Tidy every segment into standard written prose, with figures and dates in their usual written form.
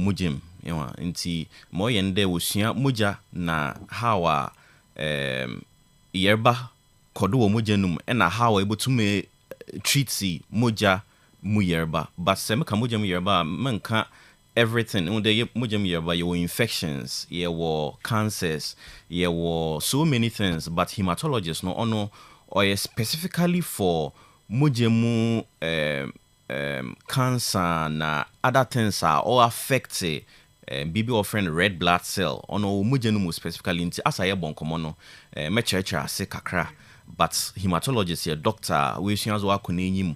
mujem nti mo yende wosua moja na how yerba kodo wo mojanum na how ebotume treat moja mu yerba but se me ka moja mu yerba manka everything unde moja mu yerba your infections your cancers your so many things but hematologists no ono or specifically for moja mu cancer na other things are all affected BB offering red blood cell ono mujenumu specifically nti asa ye bon komo no mechecha ase kakra but hematologist here doctor we suazo akona enyim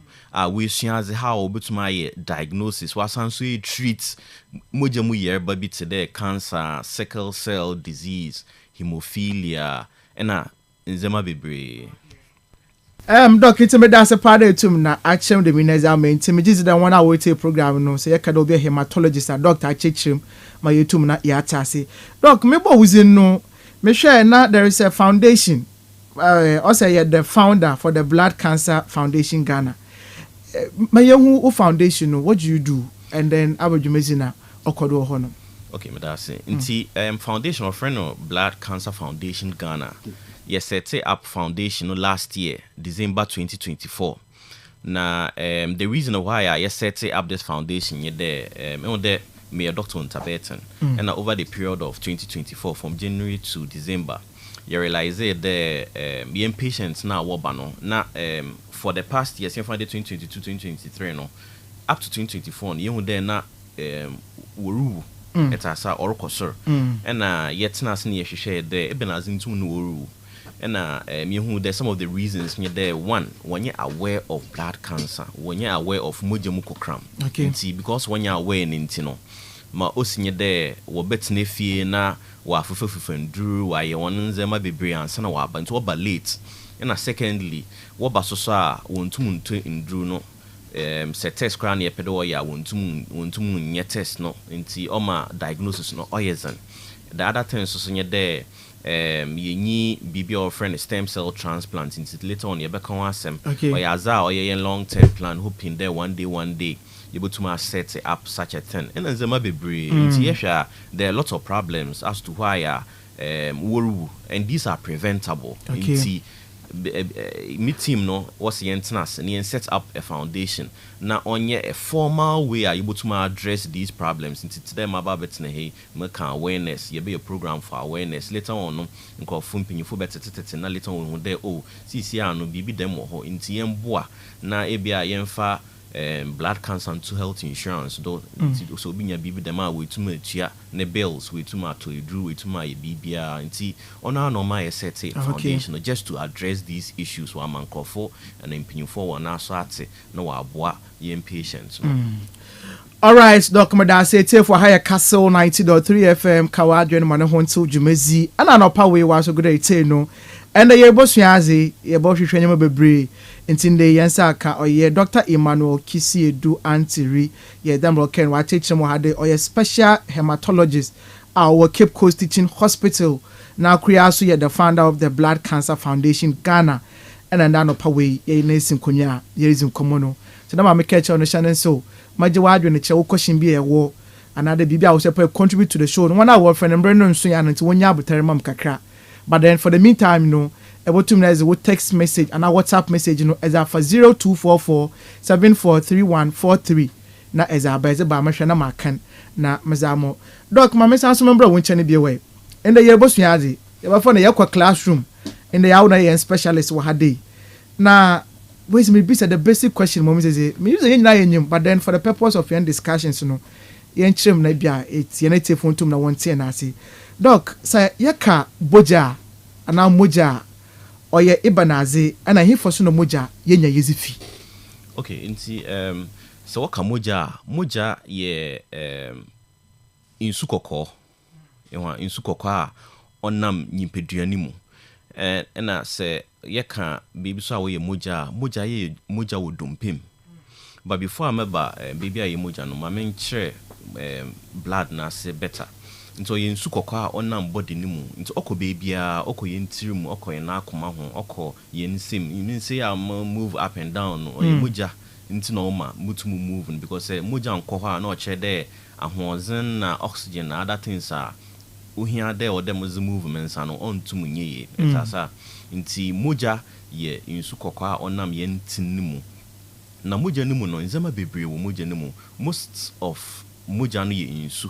we suaze how obetuma ye diagnosis wasanso e treat mujemu yerba bi today cancer sickle cell disease hemophilia ena nzema bebre. Doc, it's me that's a part of it na achem the mineza main team is the one hour program no so you can be a hematologist and doctor achechim my youtube na yatase. Doc, me bo wuzin no me share na there is a foundation also you're the founder for the Blood Cancer Foundation Ghana. My young foundation no what do you do and then abujumezina okodo hono. Okay, me that's it. Nti foundation of friend of Blood Cancer Foundation Ghana. Yes, set up foundation last year, December 2024. Now, the reason why I set up this foundation, me a doctor in Tibetan, and over the period of 2024, from January to December, you realize that young patients now wabano. Now, for the past years, from 2022, 2023, no, up to 2024, you there na wuru. Etasa orokosor. And yet na sini share there, even as into no. And there's some of the reasons there. One, when you're aware of blood cancer, when you're aware of mujemukokram. Okay. Because when you're aware in intino, ma osinye there, wa betne fie na wa fufufufendru wa ye wanzema bebre ansana wa ba nto ba late. And secondly, wa ba so a wontumuntu indru no se test kra na epedo ya wontum nye test no nti oma diagnosis no oyezan. The other thing so there ye BB or friend stem cell transplant into later on you become asem or yaza or ye long term plan hoping there one day you able to set up such a thing and then zema bebre there are lots of problems as to why and these are preventable. Me team no was the entrance and set up a foundation now on a formal way are able to address these problems into them about hey make awareness you be a program for awareness later on no nko fumpin you for better na later on there see no bibi dem ho into yemboa na ebia yemfa blood cancer and health insurance do so binya bibi dem a we tuma tua ne bills we tuma to drew we tuma ye bibia nti ona normal set a foundation just to address these issues wa mankofo and impinfo wa na so ate na wa aboa ye patients. All right, Doc Madase for higher Kastle 90.3 FM kawadwen mane honto dwumezi ana no pa we wa so good ete no and the yebosuaze yebohwehwanyama bebre intinde yensa ka oye Dr. Emmanuel Kisiedu Antiri ye damro ken wa teaching mo hade oye special hematologist our Cape Coast Teaching Hospital na kriaso ye the founder of the Blood Cancer Foundation Ghana and no pa we ye nesin konya ye reason komono so na ma make catch on channel so maje wadwe ne che wo question bi e wo another bibia wo say contribute to the show no one our friend Brandon so ya nti wonya abotare mam kakra but then for the meantime no about 2 minutes with text message and a WhatsApp message no as for 0244 743143 na as a beze ba mahwe na makan na mezamo doc ma mesa so membra wonche ne bi we and the yebosuaze yeba na yakwa classroom and the yawo na yen specialist wa hade na wait me be said the basic question mom says me use yen na yen but then for the purpose of your discussions no yen chim na bia it yen telephone tum na won tie na ase doc say yaka boja ana moja oye ibanaze ana hifo no moja yenya yezifi. Okay, nti so waka moja ye insukoko ewa insukoko a onam nyimpeduani mu na se yeka bibi so awoye moja ye moja wodompem but before ameba bibi aye moja no ma menkyere blood na se better nto ye nsukoko a onam body ni mu nto okọ bebia okọ ye ntiri mu okọ ye na akoma ho okọ ye nsem you mean say am move up and down no ye moja into normal mutumu moving because moja nkoha na oche there ahozen na oxygen na other things are uhia there or them was movements and on to munye etasa nti moja ye insu kokwa onam ye ntinimu na moja nimu no nzema bebre wo moja nimu most of moja no ye insu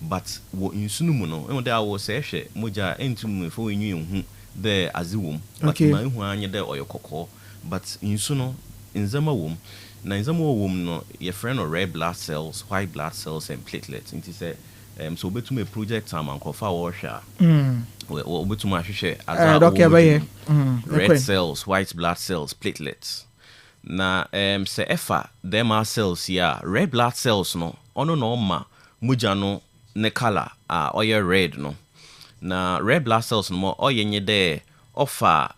but wo insu nimu no e there wo se hwe moja entum fo enyu hu there aziwom but ma hu anye there oyokoko but insu no nzema wom na nzema wom no your friend or red blood cells, white blood cells and platelets nti say so betum a project time and kofa wo hwa we betum ahwehwe as red cells, white blood cells, platelets na say efa them are cells here red blood cells no ono no ma muja no ne color oye red no na red blood cells no mo oye nye there offer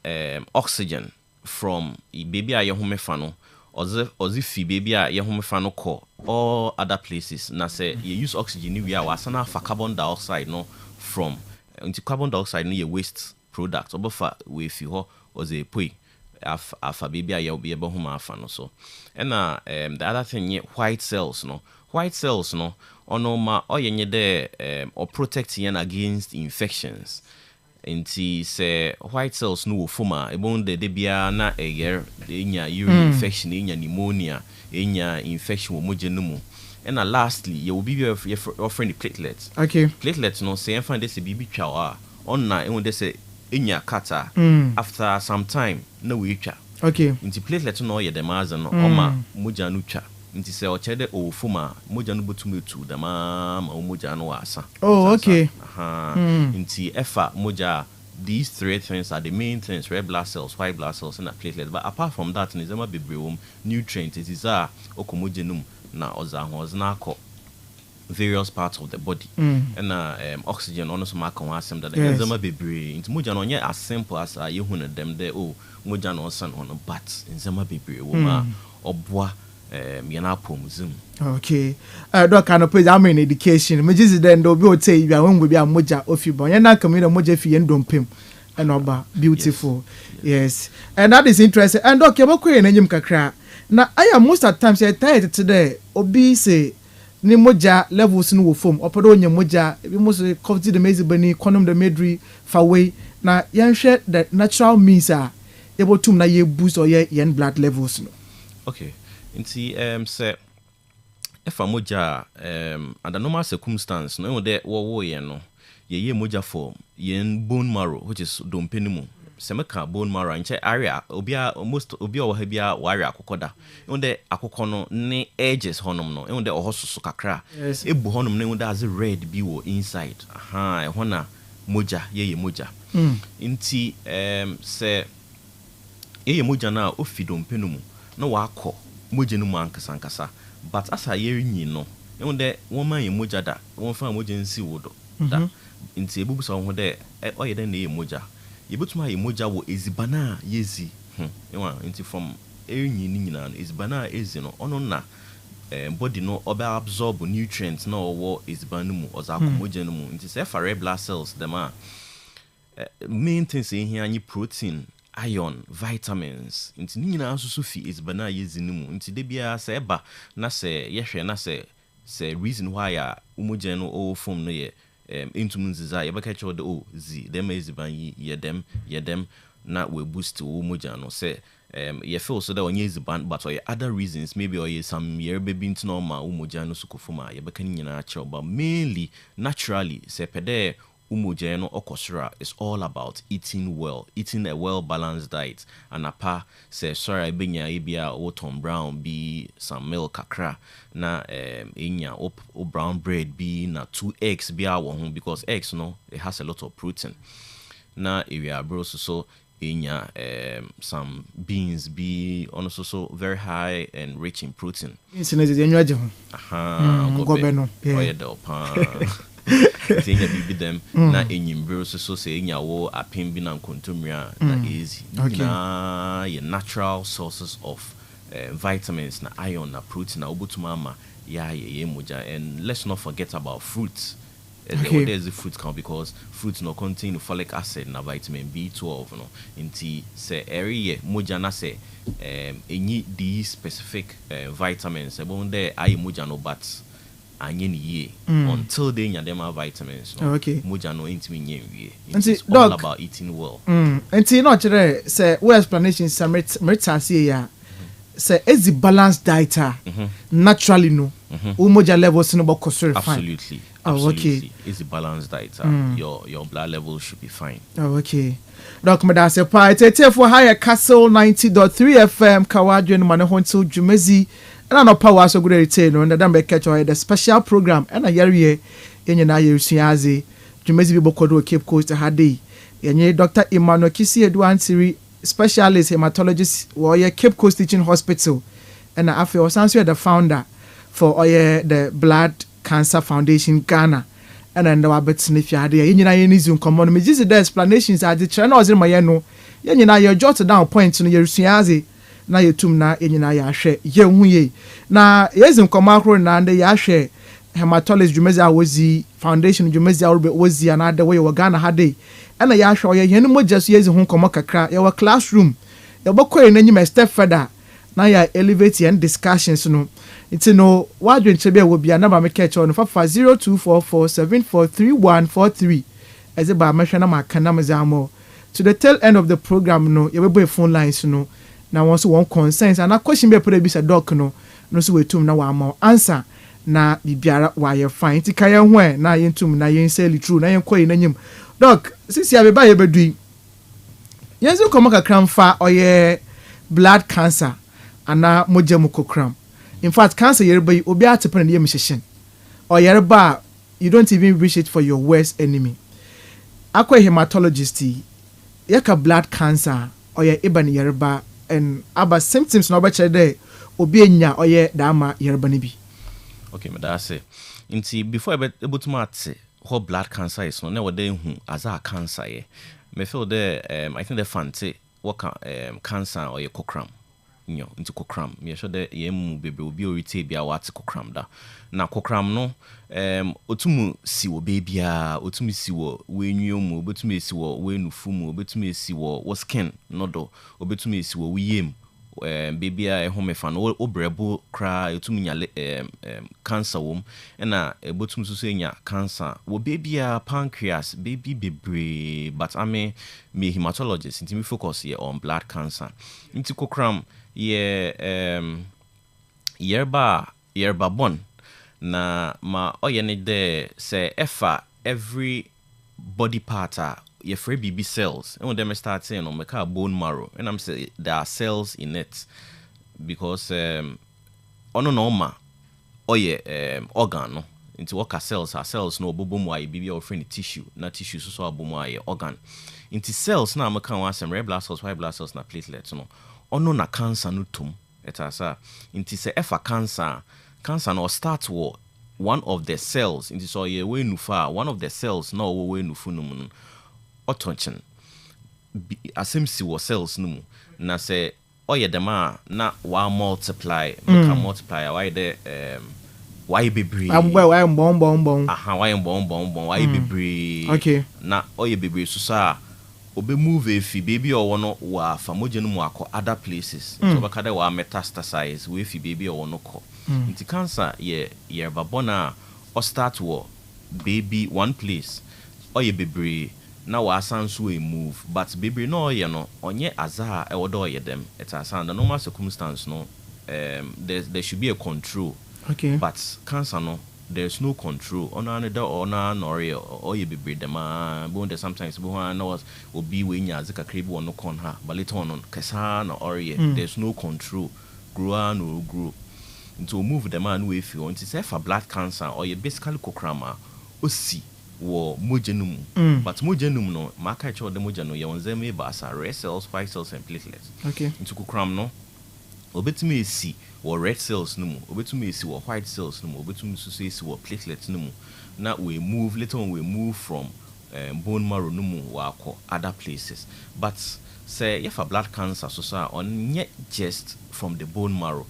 oxygen from baby a ye homefa no ozi fi baby a ye homefa no ko all other places na say you use oxygen ni we are wasana for carbon dioxide no from into carbon dioxide no ye waste product obofa we fi ho oze poi afa baby a ye be homa afa no so and the other thing ye white cells no ono ma oyenye there or protect yen against infections nti say white cells no foma ebon de bia na eyer enya urine infection enya pneumonia enya infection wo moje no mu and lastly you will be your friend the platelets platelets no say find this bibi twa on na e say enya kata after some time na we twa nti platelets no ye dem as no oma moja no twa nti say o chede o foma moja no botum etu da ma moja no asa nti efa moja these three things are the main things red blood cells white blood cells and platelets but apart from that nizema bebrewom nutrients it is okomogenum na ozahozna ko various parts of the body and oxygen on so mark on asem that nizema bebre nti moja no nye as simple as yehunu dem there moja no san on but nizema bebrewom obwa yana pomuzum doc can put am in education me just then do be o tell you when we be moja ofibon yana community moja fi endompem and oba beautiful yes and that is interesting and doc you bokwe na nyim kakra na I most at times I tired today obi say ni moja levels no wo form opedo onye moja bi mo say coffee the mezibani condom the medry far way na yan share the natural means able to na ye boost or ye blood levels no nti say if a moja under normal circumstance no there wo ye no ye moja form yen bone marrow which is dompenimu semeka bone marrow nche area almost obi o ha bia ware akokoda there akoko no ne edges honom no there ohososo kakra ebu honom ne there as red bi wo inside hona moja ye moja nti say ye moja na ofi dompenimu no wako moja no mankasa but as a year no there woman ye moja da won fa moja nsi wodo da nti ebubu so ho de oye den ye moja yebutuma ye moja wo ezibana yezi nti from enyi ni nyina no ezibana ezi no ono na body no obe absorb nutrients na owo ezibana mu ozako moja no mu nti say for red blood cells them are main things in here any protein iron vitamins nti nyina asusu fi ezibana yezi ni mu nti de bia say eba na say yehwe na say reason why umoja no o form no ye into munziza yebaka cho de zi dem eziban ye dem na we boost umoja no say ye feel so that onye eziban but or other reasons maybe or some year baby into normal umoja no sukufuma yebaka nyina cho but mainly naturally say pede umoja no okosra is all about eating a well balanced diet and apa say sorry benya ebia o Tom Brown be some milk akra na enya o brown bread be na 2 eggs be our because eggs no it has a lot of protein na area bro so enya some beans be also so very high and rich in protein Tinya bibi dem na enyimbro so say enya wo apem bi na nkontomria na easy na your natural sources of vitamins na iron na protein na obutuma ama ye moja and let's not forget about fruits there's the fruit count because fruits no contain folic acid and vitamin B12 no inti say every year moja na say any these specific vitamins about there I moja no but anye ni ye until they nya them vitamins no moja no intimi nye wie it's all about eating well enti no chere say we explanation samrita say ya say is the balanced diet naturally no moja levels no bo fine. Absolutely. Okay. It's a balanced diet. Your blood level should be fine. Okay. Doc Medase Pa, it's for higher Kastle 90.3 FM, Kawadjo and Manahonto Jumezi, and I know power so good retain on the Dambe catch or the special program and a year in your Siazi, Jumezi Bokodo Cape Coast Hadi. And Dr. Emmanuel Kisi Edwan Siri, specialist hematologist, warrior Cape Coast Teaching Hospital, and I feel Sansu the founder for the Blood Cancer Foundation Ghana and then our bets if you had a Zoom common me just the explanations are the channels in my no you jot down points in your siazi na you tum na ya share ye na yes in command na and ya share hematologist Jumezi Awozi Foundation Jumezi Awozi and other way Ghana had day and ya share ye no just yes in command kakra your classroom your book in step further na ya elevate and discussions no it's no wadwen chebe will be a number me catch on 0244743143 as a ba mehwe ma kana mezamo to the tail end of the program no you be phone lines no na won so one concerns and a question be put be say doc no so wetum na wa ma answer na bibiara wa ye fine ti kaya ho na yentum na yen say true na yen koyi na nyim doc sisi abeba ye bedui yenzu komaka kramfa oye blood cancer ana mojemu kokram. In fact, cancer yerba obi atepon na yemhihyen. Or yerba you don't even wish it for your worst enemy. Akwa hematologist yaka blood cancer or ye iba ni yerba and aba symptoms na obache dey obi enya oye dama yerba ni bi. Okay, me da say. Inti before able to mat how blood cancer is no na wode hu as a cancer ye. Me feel there I think the fante what cancer or ye kokram. Into kokram me sure that yemu bebe obi orite bia wat kokram da na kokram no otumu si wo bebia otumu si wo wenwuo mu obetumu si wo wenufu mu obetumu si wo skin nodo obetumu si wo yem bebia ehomefa no obrebo kra otumu nya cancer wom na obetumu so nya cancer wo bebia pancreas baby bebre but me hematologist intimi focus here on blood cancer into kokram yerba bon na ma oyene de say efa every body part your free BB cells and when them start saying on make a bone marrow and I'm say there are cells in it because ono normal organ no into what cells are cells no bobomu aye BB or friend tissue na tissue so abomu aye organ into cells na make one some red blood cells white blood cells na platelets no ono na cancer no tum etasa inti se efa cancer no start war one of the cells inti so ye we nufa one of the cells no we nufu no mu otonchen asemsi wo cells no mu na se oye dema na wa multiply make multiply why the why bebre why bon aha why bon why bebre okay na oye bebre so sa obe move efi baby or wono wa famoje no mu akọ other places so baka dey wa metastasize we fi baby or wono ko nti cancer ye babona or start war baby one place or ye bebre na wa asanso e move but bebre no ye no onye aza e wodo ye dem it asan the normal circumstance no there should be a control okay but cancer no there's no control on another or you be breed them but sometimes will be when you as a crib or no con her but later on casan or there's no control grow no grow to move the man with you want to say for blood cancer or you basically cocrama or see war mogenum but mogenum no marker the mojano you want them basa red cells white cells and platelets okay into cocram no obetumi see or red cells no mu obetumi see or white cells no mu obetumi so see or platelets no mu na we move later on we move from bone marrow no mu wa other places but say if a blood cancer so on yet just from the bone marrow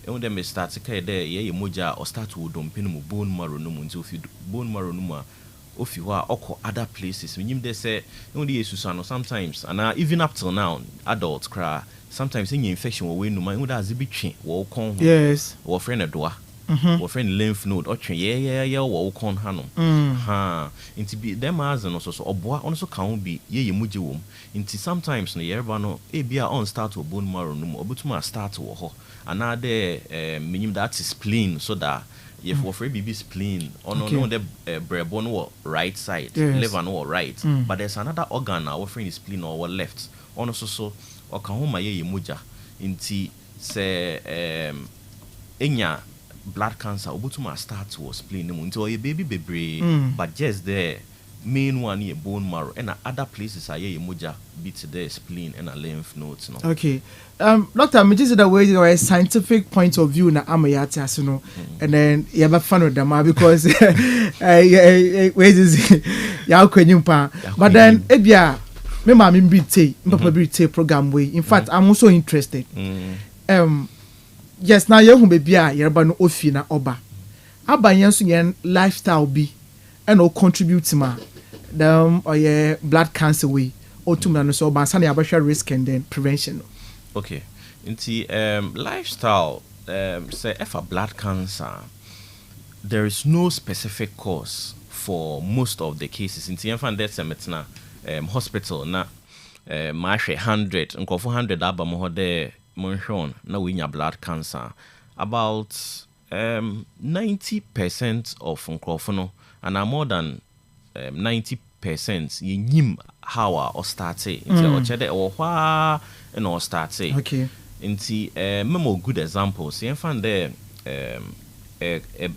and when them start to there ye moja or start to dump no mu bone marrow no mu until if bone marrow no mu if you are or other places when they say only Susano sometimes and even up till now adults cry sometimes any infection will win no man would as a bit will con yes or friend a door or friend lymph node or yeah or con hanum ha into be them as and also or boy also can't be ye mujium into sometimes no yerbano a be on start to bone marrow no more but start to ho another meaning that is spleen so that if for free BB spleen or no the breadbone or right side liver no right but there's another organ now offering is spleen or left on also so or can home my muja inti say enya blood cancer obutuma start to spleen no until your baby baby but just the main one here bone marrow and other places are ye muja beat the spleen and a lymph nodes no. Okay. Doctor, me just the way a scientific point of view na amayati asuno and then you have a fun with them because where is ya kwenyumpa but then ebia me ma me brite papa brite program way in fact I'm also interested yes now you baby a yerba no ofi na oba abanyen so yen lifestyle bi and all contribute ma them or yeah blood cancer way or to na no so ba san ya risk and then prevention. Okay, into lifestyle, say if a blood cancer, there is no specific cause for most of the cases. In the infant death cemetery, hospital na mash 100, and 400 abamo de monshon na we blood cancer. About 90% of nkrofono and more than 90% yim how or start into or chede or wha and or start say okay into memo good examples see find there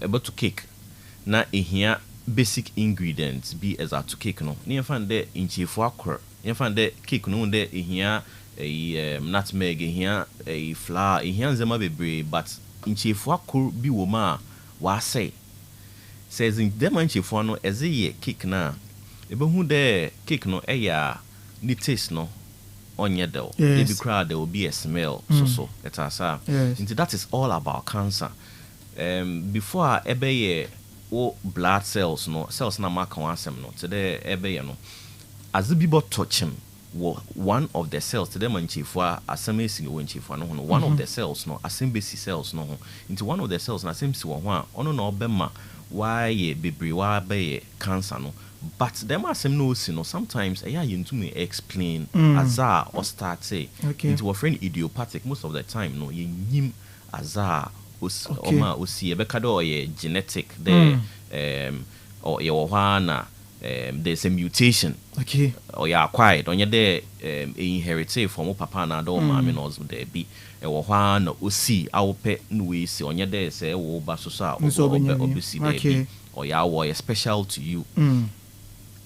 about to cake na here basic ingredients be as to cake no near find there in chief akor you find there cake no there here a nutmeg here a flour here nzema bebre but in chief akor bi wo ma wa say says in them in chief no as a cake na ebe hu there cake no eya ni taste no onye del baby crowd there will be a smell so it has into that is all about cancer before ebe ye o blood cells no cells na mark one asem no today ebe ye no as the bibo touch him one of the cells today man chief wa asem esi wo chief no ho one of the cells no asem basic cells no ho into one of the cells na asem si wo ho a ono na obema why ye bebre wa be cancer no. But them are some no sometimes you to me explain azar or start say into a friend idiopathic most of the time no you nim azar oma osi ebekado or genetic there or your wana there's a mutation or you acquired on your there inherited from papa na do mama no there be e wo hwa na osi awpe no we see on your there say wo ba so so obisi there be or ya wo special to you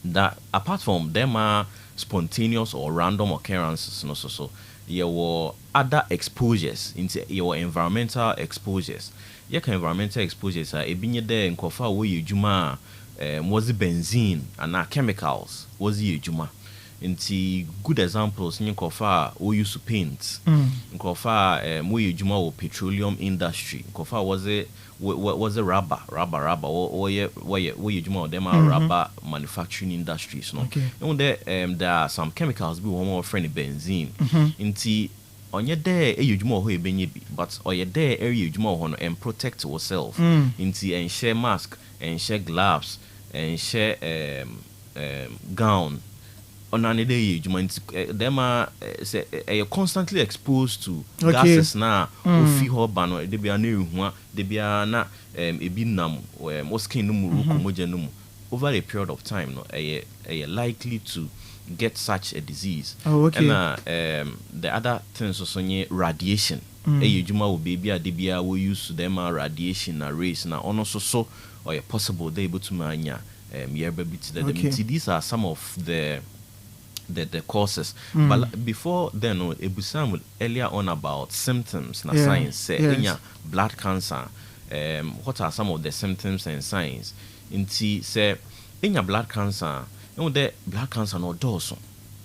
that apart from them are spontaneous or random occurrences so your other exposures into your environmental exposures environmental exposures are ebinye there nkofa wo yejuma was benzene and chemicals was yejuma into good examples nkofa wo use paint nkofa wo yejuma wo petroleum industry nkofa was a rubber or you do them are rubber manufacturing industries no and there are some chemicals be one more friendly benzene into on your day you do more but or your day area you more and protect yourself into and share mask and share gloves and share gown on any day you them are you're constantly exposed to gases now ofi ho ba no de bia na ehua de bia na ebi nam mo skin no mu ruko moja no mu over a period of time no likely to get such a disease and the other things also radiation ejuma wo baby a de bia we use them radiation na rays na ono so or possible they able to manya yerba bit these are some of the causes but before then ebusam will earlier on about symptoms na science say blood cancer what are some of the symptoms and signs inti say in your blood cancer the blood cancer no doso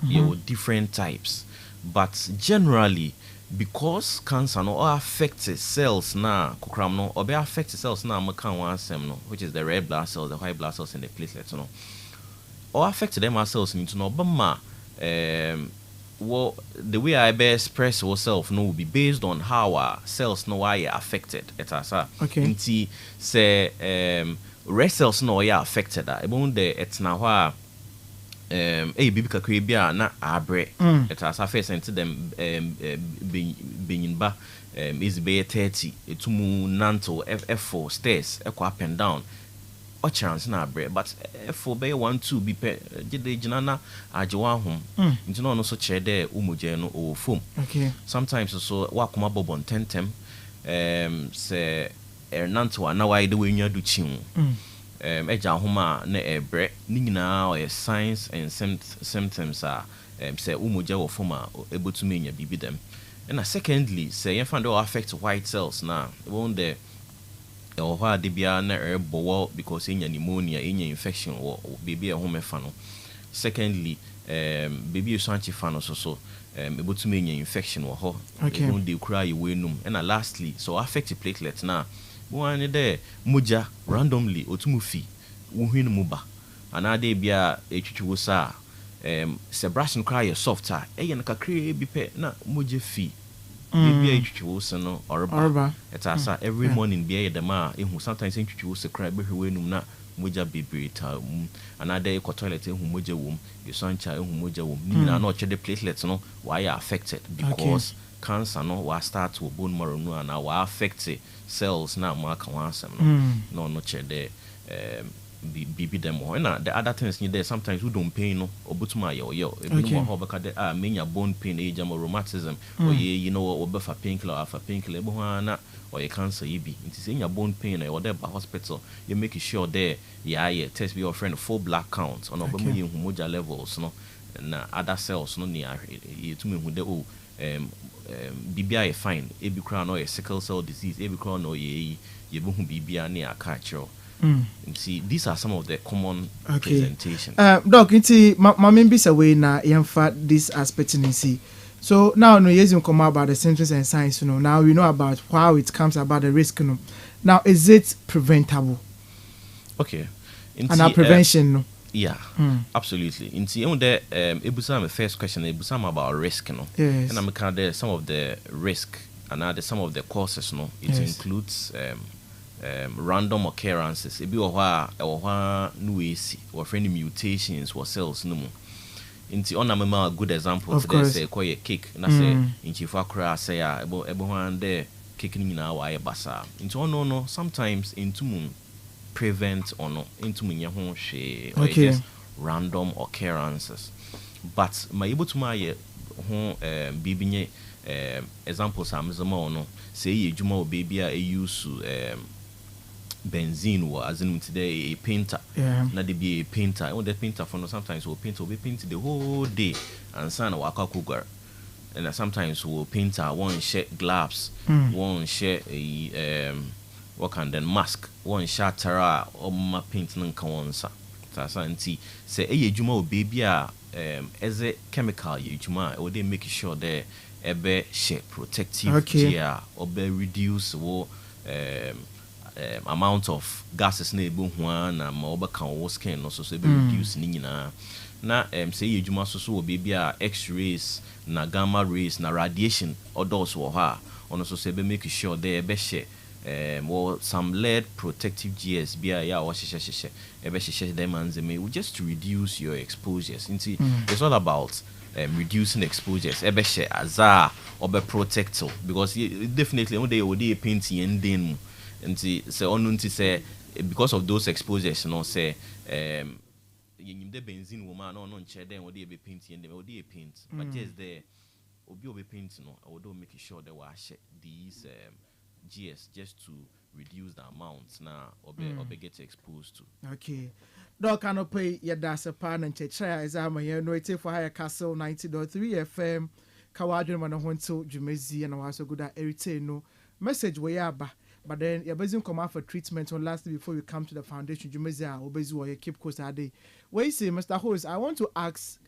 you different types but generally because cancer no or affects cells na kokram no or be affects cells na makan one sem no, which is the red blood cells, the white blood cells, and the platelets no, or affect them cells into no, but well, the way I best express ourselves no will be based on how our cells know why are affected. It's okay. Inti say red cells no are affected. Even the it's now baby kakri bia na abre. It's as first into them being ba is be 30 to mu nanto f4 stairs equal up and down. Or chance na bread, but for be 1-2 be pe de jinana ajewa hom into no so che there umuje no o foam. Okay. Sometimes so wakoma bobon tentem say ernanto na why the way nya do chin eja homa na ebre ni nyina o signs and symptoms are say umuje wo foam a able to menya bibi dem. And secondly say you find affect white cells na won there or why they be na bow because in pneumonia, in infection or baby a home fan. Secondly, baby sanchi fan so able to make infection or ho. Okay. They cry away num. And lastly, so affect the platelets now. One there muja randomly or to mufi wuhin muba. And they be a chuchusa sebration cry softer. Eyan kakri be pe na muja fee. Maybe I no or it's asa every morning be the ma sometimes you cry be when na moja baby ta another toilet who moja womb your son child who moja womb ni na not the platelets no why are affected because cancer no wa start to bone marrow no and wa affect cells na ma kan wasem no che the BB them and the other things there sometimes we don't pain no obutuma yo ebi no beka de menya bone pain age or rheumatism or you know or befa painkiller or painkiller ebo na or your cancer yibi it is in your bone pain or there by hospital you make sure there test be your friend full blood count on obama you moja levels no na other cells no near to me who de BBI fine ebi kra no sickle cell disease ebi kra no ye bu hu BBI near catch. See, these are some of the common presentations. Doc, inti mamin bisa way na yamfa this aspect in see. So now no yes come about the symptoms and signs, Now we know about how it comes about the risk, Now is it preventable? Okay. And our prevention, Yeah, absolutely. Inti ebusam first question ebusam about risk, Yes. And I'm kind of some of the risk and some of the causes, It includes random occurrences. Ebi oha nuisi or friendly mutations or cells no. Inti on a good example today say call a cake na say inchi fa kra say ebo ho there cake ni na wa basa. Inti no sometimes into prevent or no into nya ho hwe or just random occurrences. But my able to my ho bibinye examples am zama no say ye juma o baby a use benzene or as in today a painter. Not to be a painter. On the painter for no sometimes will paint the whole day and son waka cougar. And sometimes will painter one share gloves, one share a what can then mask, one share terra or my painting can one sa. Say a juma baby as a chemical you juma or they make sure they ebe share protective gear or be reduce or amount of gases na ebu ho na ma obeka wo skin no so be reduce ni nyina na say yejuma so baby a x-rays na gamma rays na radiation odos wo ha ono so be make sure there be share some lead protective gears bia ya wo hye ebe hye them and me just to reduce your exposures. It's all about reducing exposures ebe share aza obe protector because definitely one day we dey paint and then and say on say because of those exposures say you the benzene woman no nche then we dey be paint and them we dey paint but just there obi paint I would make sure that we share these GS just to reduce the amounts now obi get exposed to. Okay. Doc cannot pay your dasa pan and checha as I'm here no for higher Kastle 90.3 FM Kawadron Manahonto Jumezi and also good at no message way ba. But then you're basically come out for treatment on last before you come to the foundation. Jumezia or basically you keep course a day. Where you say, Mr. Host, I want to ask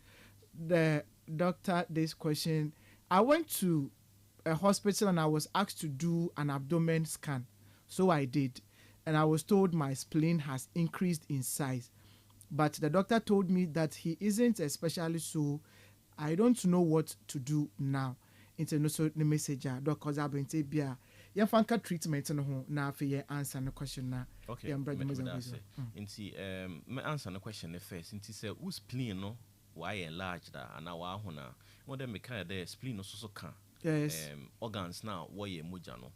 the doctor this question. I went to a hospital and I was asked to do an abdomen scan. So I did. And I was told my spleen has increased in size. But the doctor told me that he isn't a specialist, so I don't know what to do now. Into no so the message doctors have been saying bia ya fanka treatment no ho na afi ye answer the question na. Okay. Me answer the question first. Inti say who spleen no why enlarge that and our hona. What them make the spleen no so can. Yes. Organs now why ye moja no.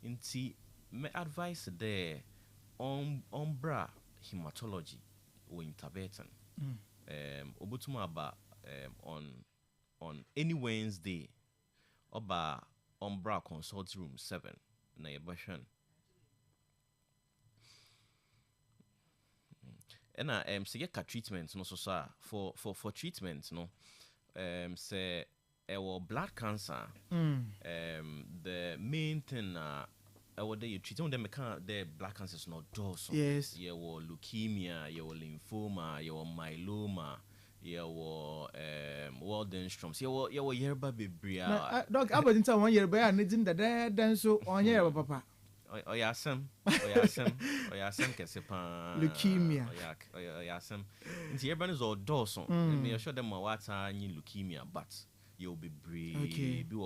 Inti me advice there on bra hematology or interbetan. Obutuma aba on any Wednesday oba Umbra consult room 7 na yebahwan ena say ka treatment no so for treatment no say blood cancer the main thing what they treat them the blood cancers not doors. Yes. You leukemia, you lymphoma, you myeloma, you Waldenstrom's, you yerba bibria. Doc, I didn't tell 1 year by needing the dead then so on year papa. Oh yeah, some kesepa leukemia. Oh yeah, some. It's everyone is all doors. Me show them what leukemia, but you'll be brave. Okay. Be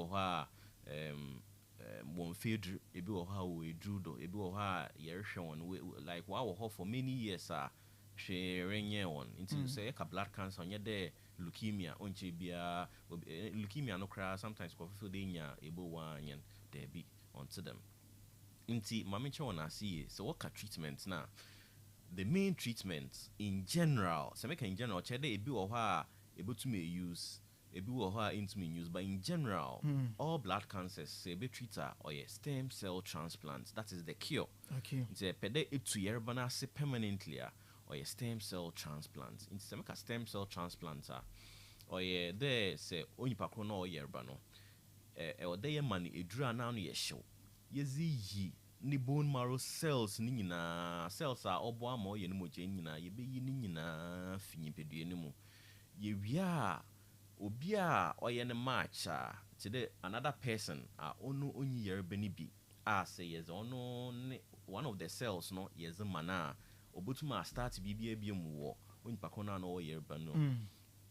one feed ebi wo ha we drew do ebi wo ha yerhwon like wow for many years sharing one into say ka blood cancer onye there leukemia onche bia leukemia no cry sometimes ko feel dey nya ebo wan yen there be onto them inti mama che wona see so what ka treatment na the main treatment in general say make in general che dey ebi wo ha ebo to me use ebi wo ha into me use but in general all blood cancers say be treater or stem cell transplant that is the cure. Okay. It's a pede etu yerba na se permanently or stem cell transplant. It's a make a stem cell transplant or there say onipa kro no yerba no or there man edura na no ye show yezi yi ni bone marrow cells ni nyina cells are obo ama ye no moje nyina ye be yi ni nyina finyipedue ni mu ye wia obi a oye ne match today another person onu onyi yerba ni bi say yes ono one of the cells no yes mana obutuma start bibia biam wo onipa kona na oyerba no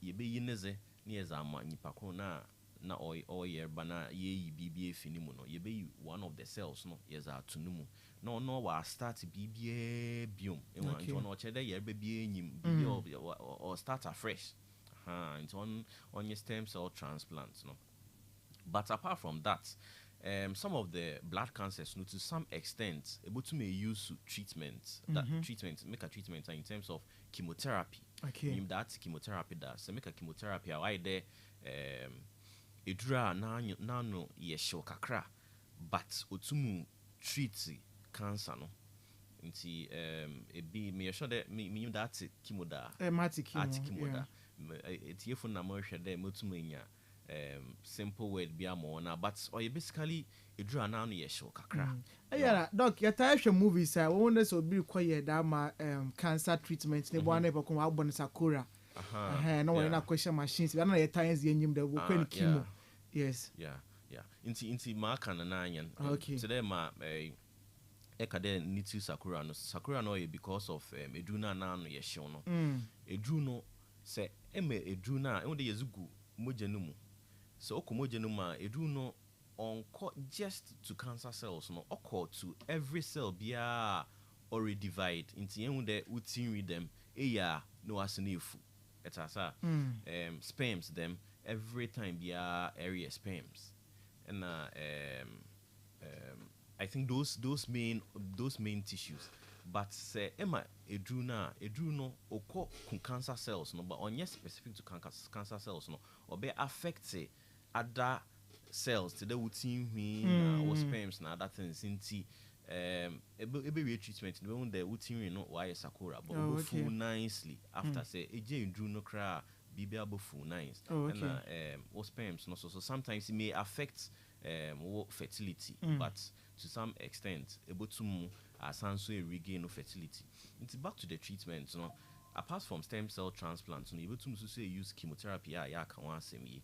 ye be yi neze ne yes ama nipa kona na oyerba na ye yi bibia fini mu no ye be one of the cells no yes atunumu no wa start bibia biom e wan no chede yerba bia enyim bibia or start afresh it's on your stem cell transplants no. But apart from that some of the blood cancers to some extent able to may use treatment that treatment make a treatment in terms of chemotherapy. Okay. That chemotherapy does so make a chemotherapy why there edura na no ye show kakra but otumu treat cancer no nti be me sure that me that chemo da chemo da etiefo na mo hwe da motumu nya simple word be amona but or basically edura na no ye show kakra yeah doc ya type movies won so be koye da ma cancer treatment ne bo na be ko abon sakura no one na question machines we na ye times ye nyim da wo kwa chemo yes yeah inti ma kan na anyan today ma ekade nitu sakura no ye because of eduna na no ye show no edu no se edu na e de yezugu mojanumu so okomojanuma edu no onko just to cancer cells no occur to every cell bia already divide into yen de utin read them eya no asnefu etasa sperms them every time bia area sperms and I think those main tissues but say emma edu no okọ cancer cells no but onye specific to cancer cells no or be affect other cells to the routine or sperms na other things inti ebe treatment no the routine no why sakura but full nicely after say eje edu no kra bibia bo full nice and or sperms no so sometimes it may affect fertility but to some extent able to asanso regain fertility. It's back to the treatment apart from stem cell transplants, you able to say use chemotherapy. Yeah, can one same ye.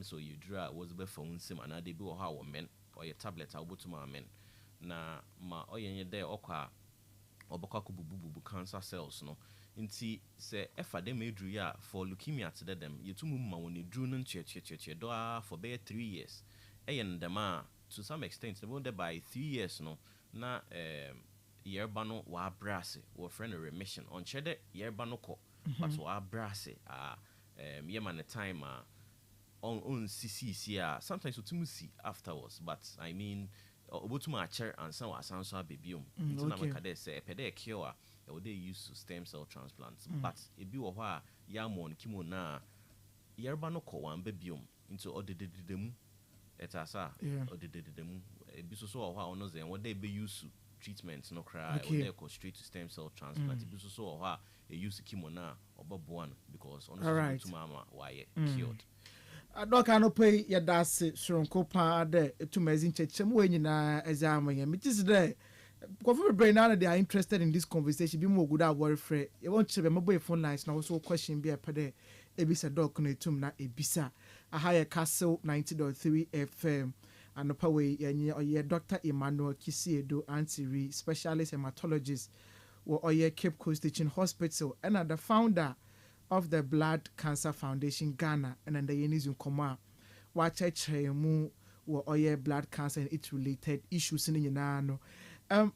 So you draw was be phone sim and they be how men or your tablet. I'll go to my men. Na ma oyenye there okwa obakwa bubu cancer cells no. Nti se efa dem edru ya for leukemia to them. You two ma when you drew no che do for be 3 years. Eyen dem to some extent they won't by 3 years no na yerba no wa brase wo friend remission on chede yerba no ko but wa brase yema the time on CC sometimes we see afterwards but I mean obotuma chair and some asanso abebium into na maka dey say pede cure they use stem cell transplants but e bi wo ho a ya mon kimo na yerba no ko wan bebium into odededemu etasa odededemu e bi so wo ho a ono zen wo dey be use treatment no cry or they go straight to stem cell transplant it be so or a use chemo na oboboan because on to mama why cured doka no pay ya dase shronko pa de to mazin chechem we nyina exam ye me is there for brain now they are interested in this conversation be more good at worry free you want to be my phone lines now so question be a pede ebisa doc no etum na ebisa a higher Kastle 90.3 FM and the power ye Dr. Emmanuel Kisiedo Antiri specialist hematologist or ye Cape Coast Teaching Hospital and the founder of the Blood Cancer Foundation Ghana and then the yenis in coma watch mu or ye blood cancer and its related issues in the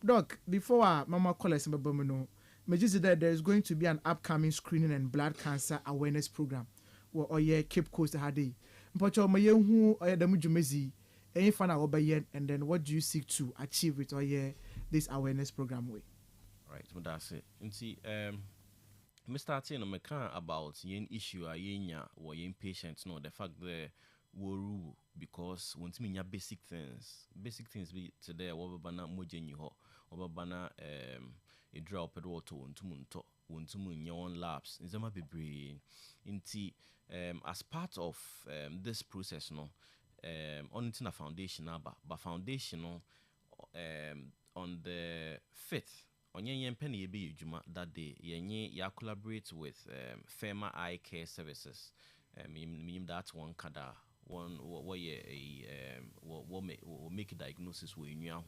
doc before mama call us mbomino that there is going to be an upcoming screening and blood cancer awareness program or ye Cape Coast hadi mpocho mayehu or ye damu jumezi any fun and then what do you seek to achieve with this awareness program way? Right, so that's it. And see, me starting on me can about yen issue a yenya or yen patients know the fact that woru because once me basic things be today what bana mojenyi ho what bana a drop it water untumunto untumun labs nzema bebre inti as part of this process no on the foundation but foundation on the 5th on yen penny be juma that day ya collaborate with Firma Eye Care Services mean that one kada one what make a diagnosis with you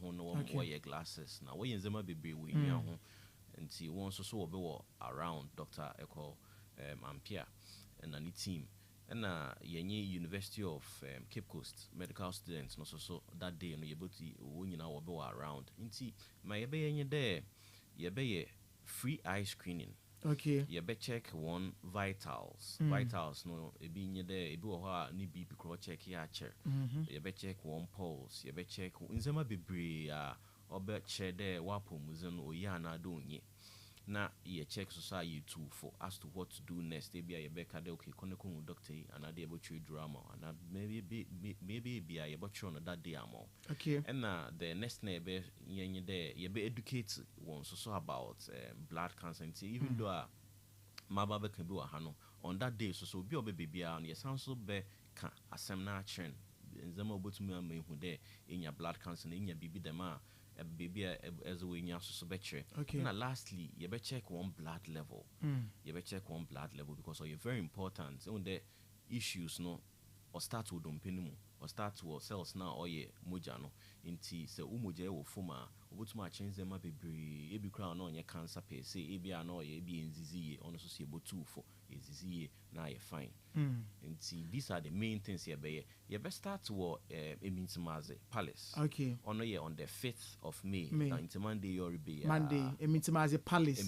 what your glasses now what zema be with you and see one so be around Dr. Echo Ampia and any team and yenye University of Cape Coast medical students no so that day no able to when you know be around nti my be yenye there ye be free eye screening ye be check one vitals no e bi nye there e bi wo ha ni BP cross check ya check ye be check one pulse ye be check nzema bebre obe che there wapomuze no oyi anado onye na ye check so you too for as to what to do next maybe a be ka de okay koneko doctor and ade able to drama and maybe be a able to on that day amo and the next neighbor yenye there ye be educate one so about blood cancer and even though maba be can be wa no on that day so be obe bibia and ye sound so be ka asem na chen nzema obotumi amahu there in your blood cancer in your bibi dem baby as we nya so betre na lastly you be check one blood level because you're very important on the issues no or start with dompenimu or start with cells now or ye moja no inti se umoja wo foma obotuma change them bebre e bi kra no onye cancer per se e bia no ye bi enziziye ono so se botu for enziziye na ye fine inti these are the main things ye be start to Emintimaze Palace ono ye on the 5th of May na inti Monday your be Monday Emintimaze Palace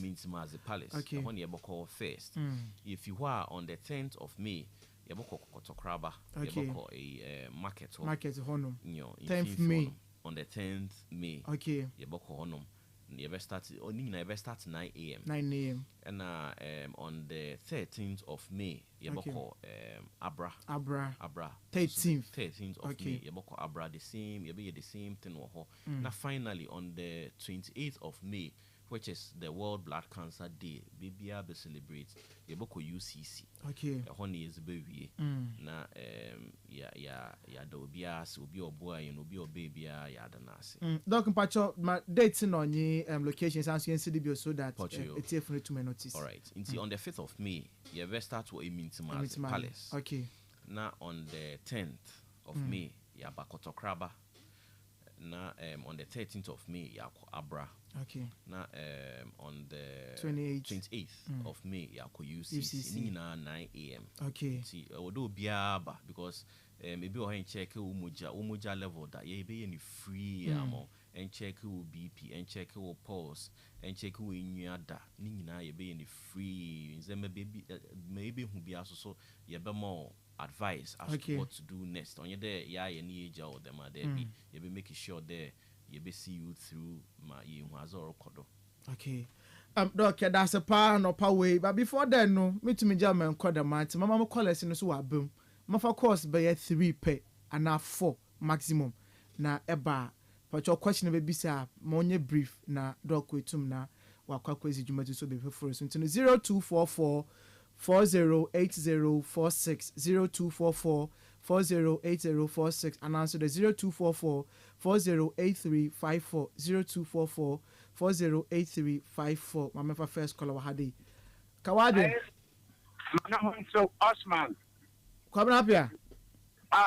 when ye call first if you are on the 10th of May yeboko kotokraba yeboko a market honum 10th May on the 10th May yeboko honum you start start 9 a.m. and on the 13th of May yeboko abra 13th of May yeboko abra the same the same thing now finally on the 28th of May which is the World Blood Cancer Day, BBA be celebrates Yeboko UCC. Okay. Honey is baby. Na ya do bias will be your boy, you know, be your baby, ya the nasi. Doc Pacho, my dates on your locations and CDB so that it's here for you to notice. All right. On the 5th of May, you ever start to Mintima's Palace. Okay. Now on the 10th of May, ya Bakoto Kraba. Now on the 13th of May, ya Abra. Okay. Now on the 28th of May, ya UCC. Nina 9 a.m. Okay. See, although biaba because maybe we check umuja level that ye be any free amo and check who BP and check who pulse and check who in yada. Nina ye be any free. Maybe who be also ye be more advice as to what to do next. On your day, you need or them are there. You be making sure there you be see you through my or kodo. Okay. Doc, that's a pa no pa way. But before then, no, me to me German call the man. My mama call us in so boom. My for course by 3 pay and now 4 maximum. Na eba. But your question be bisa monye brief na doc we tum na wa kwa kwezi jumatu so be for us. 0244 408046 0244 408046 and answer the 0244 408354 0244 408354. My first caller Hadi. Kawadi. So Osman. Come up here.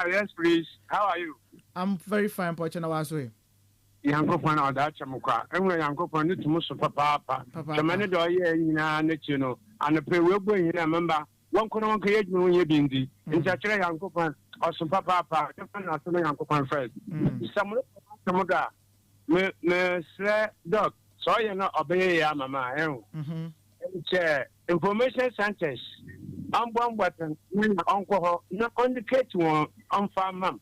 Yes, please. How are you? I'm very fine, Pochana Waswe. Yankopon or that Chamuka. And when Yankopon need to move papa. The man do you know, and the pay will bring in a member. One couldn't create when you're bindi. In such a Yankopon or some papa, different as Yankopon first. Some other me dog. So you know, obey ya mama. Information centers. I'm one button, uncle, not indicate one on farm mum.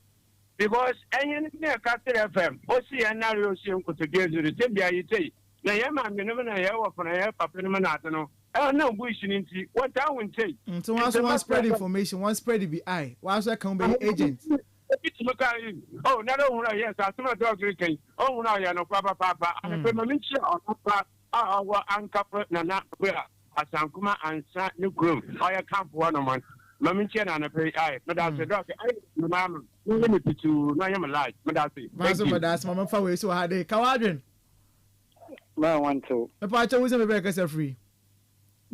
Because any Kastle FM, OC and Nario could together the Tibia you say. Now, Yama, you never know from a papa. I don't know wishing into what I would say. So, once one spread information, one spread it be I. Once I can be agent. Oh, not only yes, I saw a dog drinking. Oh, now you're no papa, and a permission or our uncle, not where. As Ankuma and New Groom, I can't one on one. Maminchen and a pay eye, but as a doctor, mamma, limited to Nayam alive, but that's Mamma Faway so hard. Kawadrin. I want to. A patcher was a breakfast free.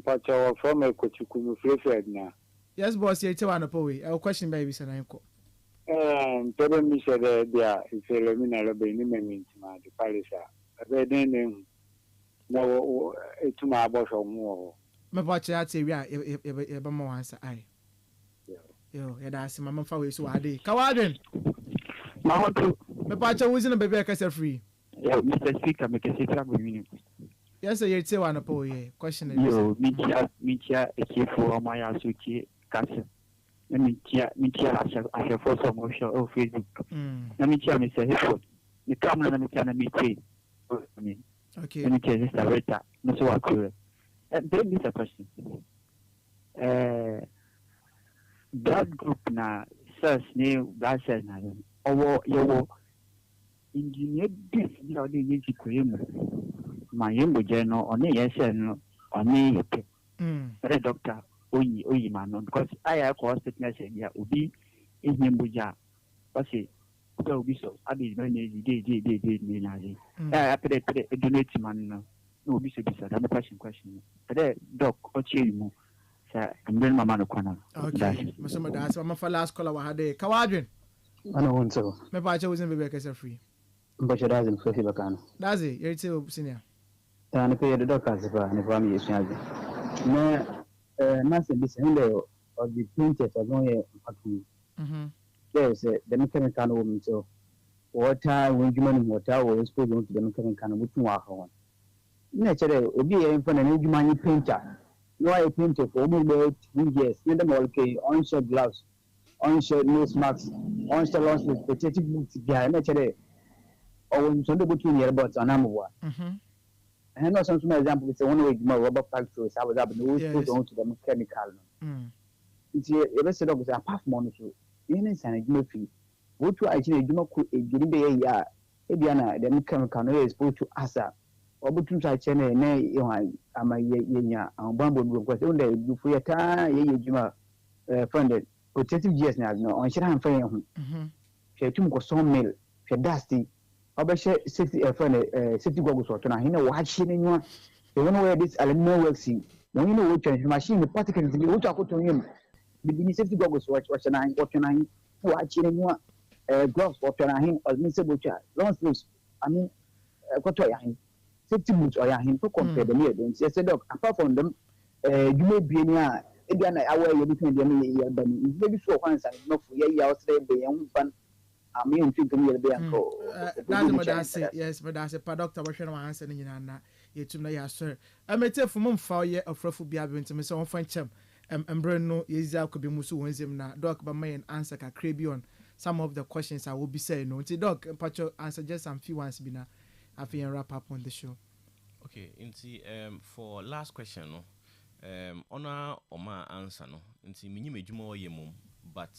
But our former coach you free now. Yes, boss, you're one of Poe. I'll question babies and uncle. Tell me, said there is a luminal being the palace. A very name. No, to my boss or more. My watch out, yeah, a more answer. I. Yo, that's Mamma Faway so hard. Kawadrin. My patcher was in a baby castle free. Mr. Speaker, make a secret with Yes, you're still one of Poe. Question. Yo, Micha, a chief for my associate Castle. Micha, I have for some motion of Facebook. Micha, Mr. Hifford. The camera and the mean. Okay. Let me tell you, Mr. Not so accurate. Then this a question. That group now says new that says now. Or your engineer this you know the need to create my young general on the yes and on the red doctor oyi man because I have caused fitness yeah ubi in Buja. What's it? So we so I be very day nazi. I put donate man no be so bisa that question. But doc or chill sir I'm bring mama no kwana. Okay. Masama that's mama for last caller wa hade. Kawadrin. I don't want to. Me pa was in baby kasa free. But she doesn't feel bakano. That's it. You're still senior. And pay the doctors for the family is yazi. No master this window of the printers are going to there's the mechanical woman so water when human water or exposed to the mechanical which one. Naturally, obi e for an human painter. No I painter for over 2 years. Never more okay onshore gloves, onshore nose masks, onshore lens with protective boots. Yeah, naturally. Or when some between your bots on Amawa. And I know some example it's a one way more rubber factories. I was up and always put on to the mechanical. It's a rest of a half monitor. In a sanity fee. What to actually do not cook a good day. Yeah, Ediana, the mechanical is supposed to answer. obutum try chene na ama yenya bambo do ko so nda du fu yata ye juma funded protective gears na no on shira han fa ye hu she tum ko so mil she dusty obeshe safety safety goggles so na hina wa chi ne nwa e won where this aluminum works no you know which machine particles be which akoto him the safety goggles watch na wa chi ne nwa gloves watch na hin or me say bocha long sleeves I mean akoto ya hin safety boots or ya hin to compare the near then say doc apart from them you may be near again I wear you between them ya bani maybe so once and no for ya outside be yan fan I mean think me be anko that's what I say yes but that's a doctor what no answer ni na yetum na ya sir amete fu mum fa ye afrafu bia bent me say won fan chem embre no yezi akobi musu wonzem na doc ba main answer ka crebion some of the questions I will be saying no nti doc pacho answer just some few ones bi na afi wrap up on the show. Okay, nti for last question no ona oma answer no nti minyi medwuma wo ye mum but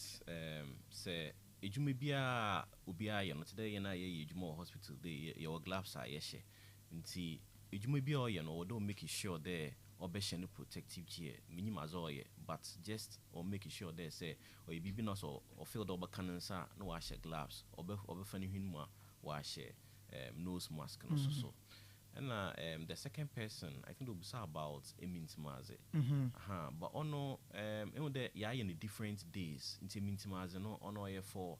say ejuma bia obia ye no today na ye ejuma hospital dey your gloves are ye she nti ejuma bia o ye no do make sure there obeshe no protective gear minyi mazo ye but just or make sure there say or bibi no so or feel do bakanansa no wa she gloves obe fani hwinmu wa she nose mask no so and the second person I think will say about Emintimaze. But ono the ya in different days into Emintimaze no ono ye for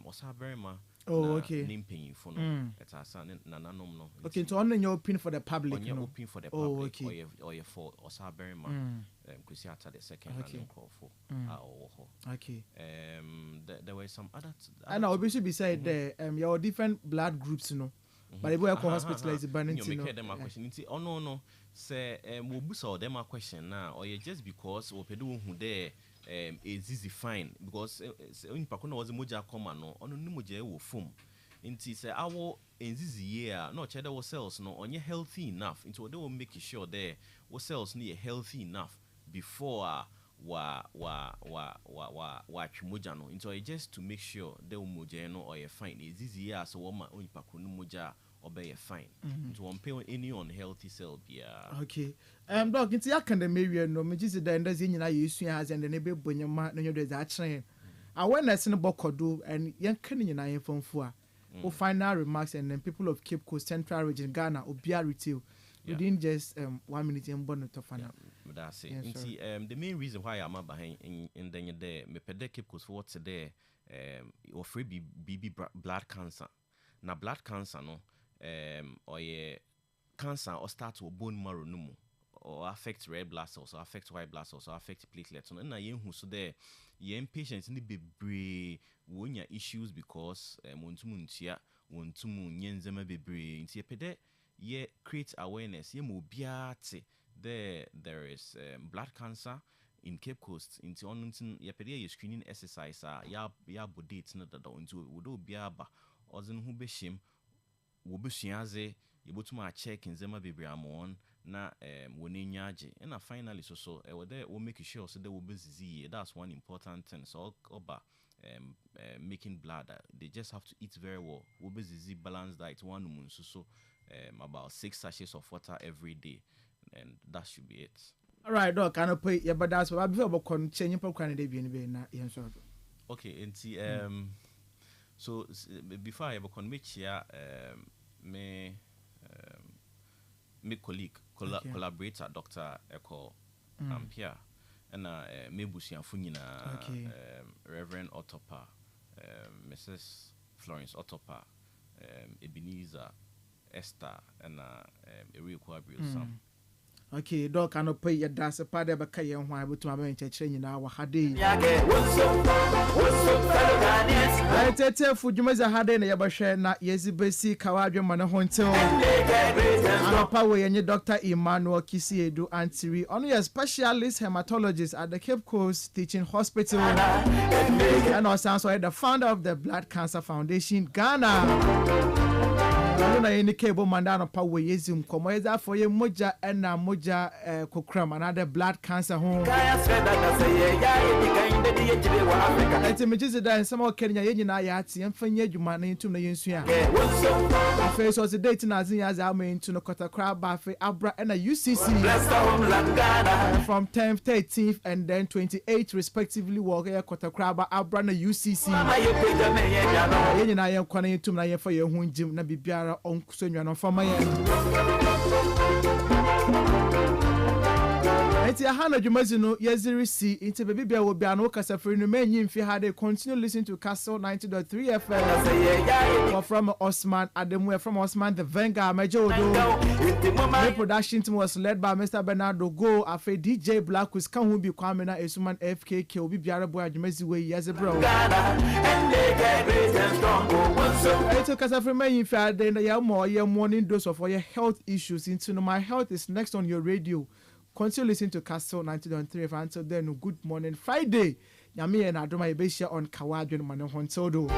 Osaberima. Oh, okay. Name paying for no. It's a son no. Okay, so on your opinion for the public. On your opinion for the public. Oh, okay. Or ye for Osaberima. Kusiata the second and call for. Okay. There were some other. And obviously beside there your different blood groups, you know. But if we are hospitalized, banning to know. Them a question. Oh no. Say we busa them a question now, or just because we pedu who there is easy fine because in Pakuna was a moja common no on no moja wo foam. Inti say our enzizi year no cheddar was cells no on your healthy enough. Into they will make sure there what cells need healthy enough before wa moja no into just to make sure they will moja no or you fine is easy year so one only Pakuna moja obey fine to one pay any unhealthy cell yeah. Okay. Doc into yak and the Marian no me just the enders in you has and the neighbor bunyama no you that train. Awareness in a bokodo and young canning in I phone for final remarks and then people of Cape Coast Central Region Ghana or Bia retail within just 1 minute and bonnet to find out. That's it. The main reason why I'm behind in there me pede Cape Coast for what's there or free BB blood cancer. Now blood cancer no or ye cancer or start to bone marrow no or affect red blood cells or affect white blood cells or affect platelets and na yen who so there yen patients ni bebre wonya issues because wontumu ntia wontumu nyenzema bebre nti pede ye create awareness ye mo biate there is blood cancer in Cape Coast into onuntin ye pede ye screening exercise ya bodate na dada into wodo biaba ozin hu behim wo besuaze yebotuma check nzema bebre amon na woninyaje and finally so there will make sure so there will be zizi. That's one important thing so oba making blood they just have to eat very well will be zizi balanced diet one moon so about 6 sachets of water every day and that should be it. All right doc can I pay yeah but that's what before about change program dey be na yenso. Okay and so before I ever make here me colleague collaborator Dr. Eko Ampia and me busianfo nyina Reverend Otopa Mrs. Florence Otopa Ebenezer Esther and Eriko Abril Sam. Okay, doc can pay your dance a part of a kay and why to my bench in our hadi. I tell for you, Mother Hade and Yabasha, not Yezibesi, Kawadjo Manahonto, and power and your Dr. Emmanuel Kisiedu Antiri, only a specialist hematologist at the Cape Coast Teaching Hospital, and also the founder of the Blood Cancer Foundation, Ghana. na yeni cable mandano pa we yezim komo yeza for ye moja ena moja kokram another blood cancer home eti mejize da nsema Kenya yenyi na ya ati emfanye adwuma na ntum na yensua face was the date na azin ya za ma ntu no kotakra ba fe abra ena UCC from 10th 13th and then 28th respectively work ya kotakra ba abra na UCC yenyi na yen kwana ntum na yen fa ye hu njim na bibiara onkuso nwa no fama ye enti ahana dwumazi no yeziri si enti bebi bia wo bia no kasafiri no manyi mfi ha de continue listening to Kastle 90.3 FM from Osman Ademu from Osman the Venga Majodo. The production team was led by Mr. Bernardo Go afa DJ Black who's kan hu bi kwame na Esuman FKK obi biara boy dwumazi we yeze bro enti kasafiri manyi mfi ha de na ya morning dose of your health issues into my health is next on your radio. Continue listening to Kastle 90.3 FM until then. Good morning, Friday. Yami and Adoma Ibeshia on Kawadron Manahontodo.